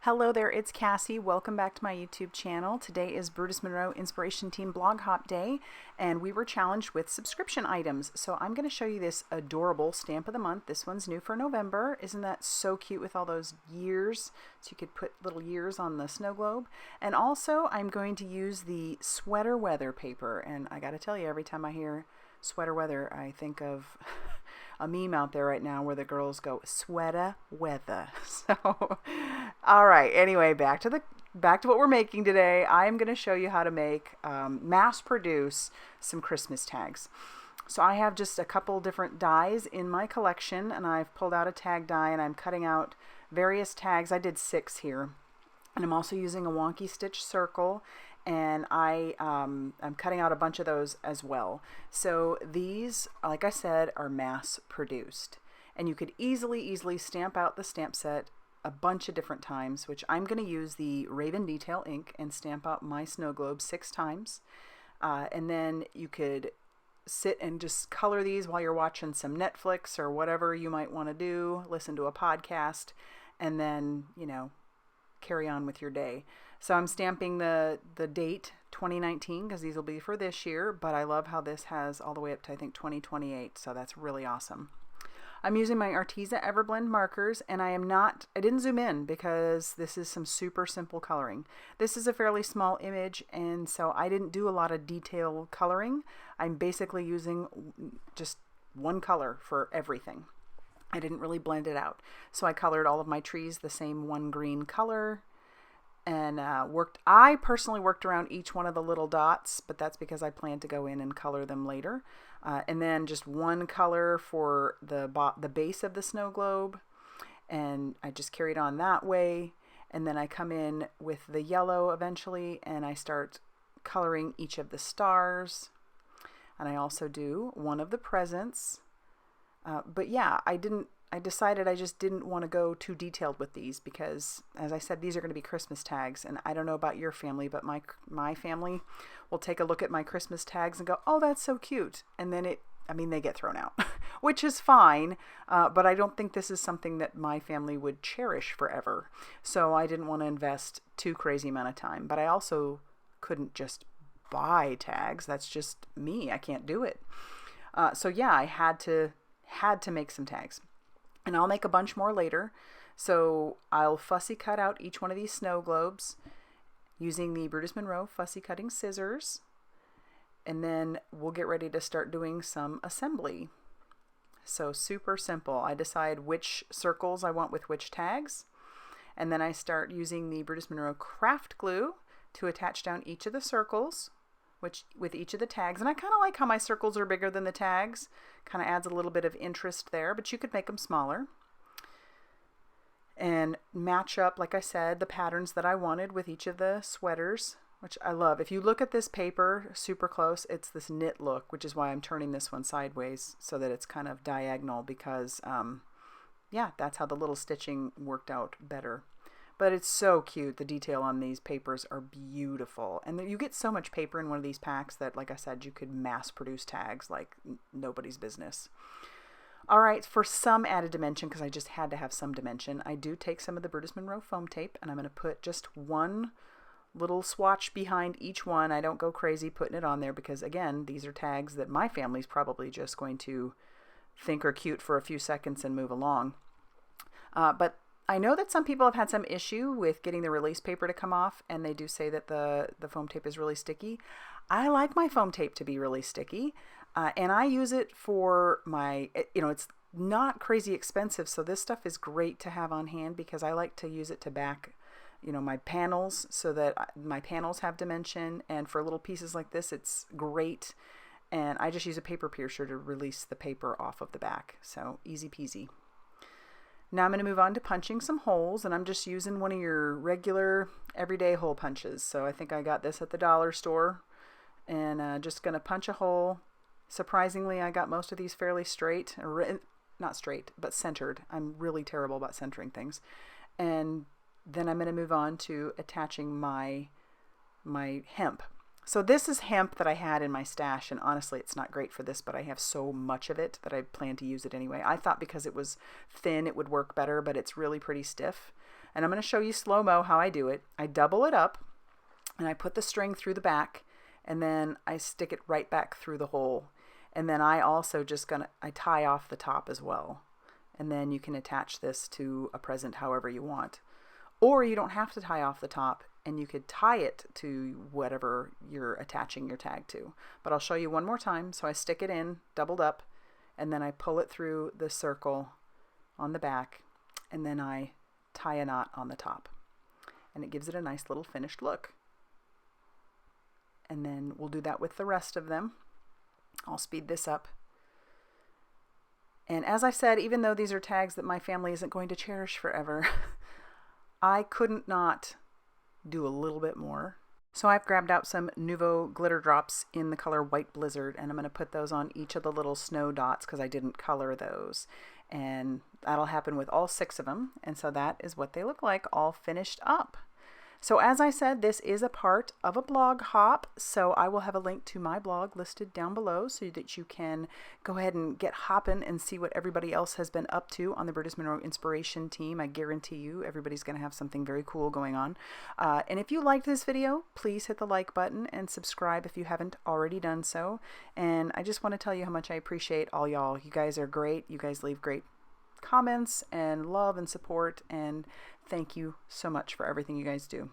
Hello there, it's Cassie. Welcome back to my YouTube channel. Today is Brutus Monroe Inspiration Team Blog Hop Day, and we were challenged with subscription items. So I'm going to show you this adorable stamp of the month. This one's new for November. Isn't that so cute with all those years? So you could put little years on the snow globe. And also I'm going to use the sweater weather paper. And I got to tell you, every time I hear sweater weather, I think of a meme out there right now where the girls go sweater weather. So all right, anyway, back to what we're making today. I'm going to show you how to make mass produce some Christmas tags. So I have just a couple different dies in my collection, and I've pulled out a tag die and I'm cutting out various tags. I did 6 here, and I'm also using a Wonky stitch circle, and I'm cutting out a bunch of those as well. So these, like I said, are mass produced, and you could easily stamp out the stamp set a bunch of different times, which I'm going to use the Raven Detail ink and stamp out my snow globe 6 times. And then you could sit and just color these while you're watching some Netflix or whatever you might want to do, listen to a podcast, and then, you know, carry on with your day. So I'm stamping the date 2019 because these will be for this year, but I love how this has all the way up to I think 2028, so that's really awesome. I'm using my Arteza EverBlend markers, and I didn't zoom in because this is some super simple coloring. This is a fairly small image, and so I didn't do a lot of detail coloring. I'm basically using just one color for everything. I didn't really blend it out. So I colored all of my trees the same one green color, and I personally worked around each one of the little dots, but that's because I plan to go in and color them later. And then just one color for the base of the snow globe, and I just carried on that way. And then I come in with the yellow eventually, and I start coloring each of the stars, and I also do one of the presents. But yeah, I decided I just didn't want to go too detailed with these because, as I said, these are going to be Christmas tags, and I don't know about your family, but my family will take a look at my Christmas tags and go, oh, that's so cute, and then they get thrown out, which is fine, but I don't think this is something that my family would cherish forever, so I didn't want to invest too crazy amount of time, but I also couldn't just buy tags. That's just me. I can't do it. So yeah, I had to make some tags. And I'll make a bunch more later. So I'll fussy cut out each one of these snow globes using the Brutus Monroe fussy cutting scissors. And then we'll get ready to start doing some assembly. So super simple. I decide which circles I want with which tags. And then I start using the Brutus Monroe craft glue to attach down each of the circles with each of the tags. And I kind of like how my circles are bigger than the tags. Kind of adds a little bit of interest there, but you could make them smaller. And match up, like I said, the patterns that I wanted with each of the sweaters, which I love. If you look at this paper super close, it's this knit look, which is why I'm turning this one sideways so that it's kind of diagonal because, yeah, that's how the little stitching worked out better. But it's so cute. The detail on these papers are beautiful. And you get so much paper in one of these packs that, like I said, you could mass produce tags like nobody's business. All right, for some added dimension, because I just had to have some dimension, I do take some of the Brutus Monroe foam tape, and I'm going to put just one little swatch behind each one. I don't go crazy putting it on there because, again, these are tags that my family's probably just going to think are cute for a few seconds and move along. But I know that some people have had some issue with getting the release paper to come off, and they do say that the foam tape is really sticky. I like my foam tape to be really sticky, and I use it for my, it's not crazy expensive, so this stuff is great to have on hand because I like to use it to back, my panels so that my panels have dimension, and for little pieces like this, it's great, and I just use a paper piercer to release the paper off of the back, so easy peasy. Now I'm going to move on to punching some holes, and I'm just using one of your regular everyday hole punches. So I think I got this at the dollar store, and just going to punch a hole. Surprisingly, I got most of these fairly straight, not straight, but centered. I'm really terrible about centering things. And then I'm going to move on to attaching my hemp. So this is hemp that I had in my stash, and honestly it's not great for this, but I have so much of it that I plan to use it anyway. I thought because it was thin it would work better, but it's really pretty stiff. And I'm going to show you slow-mo how I do it. I double it up and I put the string through the back, and then I stick it right back through the hole. And then I also I tie off the top as well. And then you can attach this to a present however you want. Or you don't have to tie off the top, and you could tie it to whatever you're attaching your tag to. But I'll show you one more time. So I stick it in, doubled up, and then I pull it through the circle on the back, and then I tie a knot on the top. And it gives it a nice little finished look. And then we'll do that with the rest of them. I'll speed this up. And as I said, even though these are tags that my family isn't going to cherish forever, I couldn't not do a little bit more. So I've grabbed out some Nuvo glitter drops in the color White Blizzard, and I'm going to put those on each of the little snow dots because I didn't color those. And that'll happen with all 6 of them. And so that is what they look like all finished up. So as I said, this is a part of a blog hop, so I will have a link to my blog listed down below so that you can go ahead and get hopping and see what everybody else has been up to on the Brutus Monroe Inspiration team. I guarantee you everybody's going to have something very cool going on. And if you liked this video, please hit the like button and subscribe if you haven't already done so. And I just want to tell you how much I appreciate all y'all. You guys are great. You guys leave great comments and love and support, and thank you so much for everything you guys do.